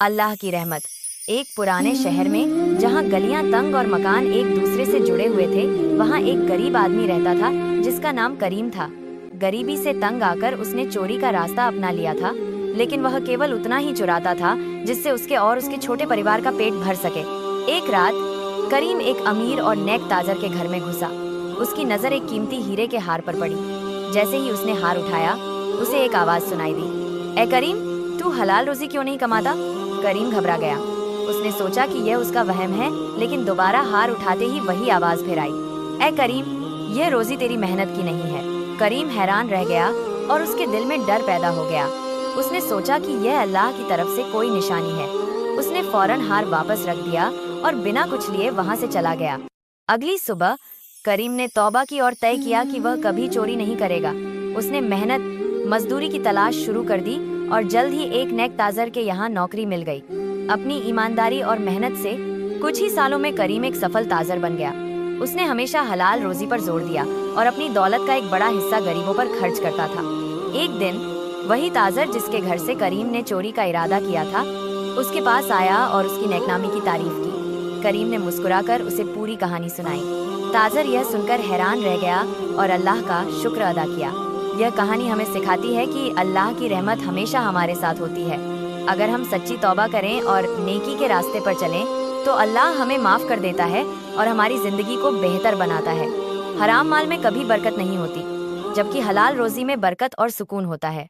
अल्लाह की रहमत। एक पुराने शहर में जहाँ गलियाँ तंग और मकान एक दूसरे से जुड़े हुए थे, वहाँ एक गरीब आदमी रहता था जिसका नाम करीम था। गरीबी से तंग आकर उसने चोरी का रास्ता अपना लिया था, लेकिन वह केवल उतना ही चुराता था जिससे उसके और उसके छोटे परिवार का पेट भर सके। एक रात करीम एक अमीर और नेक ताजर के घर में घुसा। उसकी नजर एक कीमती हीरे के हार पर पड़ी। जैसे ही उसने हार उठाया, उसे एक आवाज सुनाई दी, ए करीम, तू हलाल रोजी क्यों नहीं कमाता? करीम घबरा गया। उसने सोचा कि यह उसका वहम है, लेकिन दोबारा हार उठाते ही वही आवाज फिर आई, ए करीम, यह रोजी तेरी मेहनत की नहीं है। करीम हैरान रह गया और उसके दिल में डर पैदा हो गया। उसने सोचा कि यह अल्लाह की तरफ से कोई निशानी है। उसने फौरन हार वापस रख दिया और बिना कुछ लिए वहां से चला गया। अगली सुबह करीम ने तौबा की और तय किया कि वह कभी चोरी नहीं करेगा। उसने मेहनत मजदूरी की तलाश शुरू कर दी और जल्द ही एक नेक ताजर के यहाँ नौकरी मिल गई। अपनी ईमानदारी और मेहनत से कुछ ही सालों में करीम एक सफल ताजर बन गया। उसने हमेशा हलाल रोजी पर जोर दिया और अपनी दौलत का एक बड़ा हिस्सा गरीबों पर खर्च करता था। एक दिन वही ताजर जिसके घर से करीम ने चोरी का इरादा किया था, उसके पास आया और उसकी नेकनामी की तारीफ की। करीम ने मुस्कुराकर उसे पूरी कहानी सुनाई। ताजर यह सुनकर हैरान रह गया और अल्लाह का शुक्र अदा किया। यह कहानी हमें सिखाती है कि अल्लाह की रहमत हमेशा हमारे साथ होती है। अगर हम सच्ची तौबा करें और नेकी के रास्ते पर चलें, तो अल्लाह हमें माफ़ कर देता है और हमारी ज़िंदगी को बेहतर बनाता है। हराम माल में कभी बरकत नहीं होती, जबकि हलाल रोज़ी में बरकत और सुकून होता है।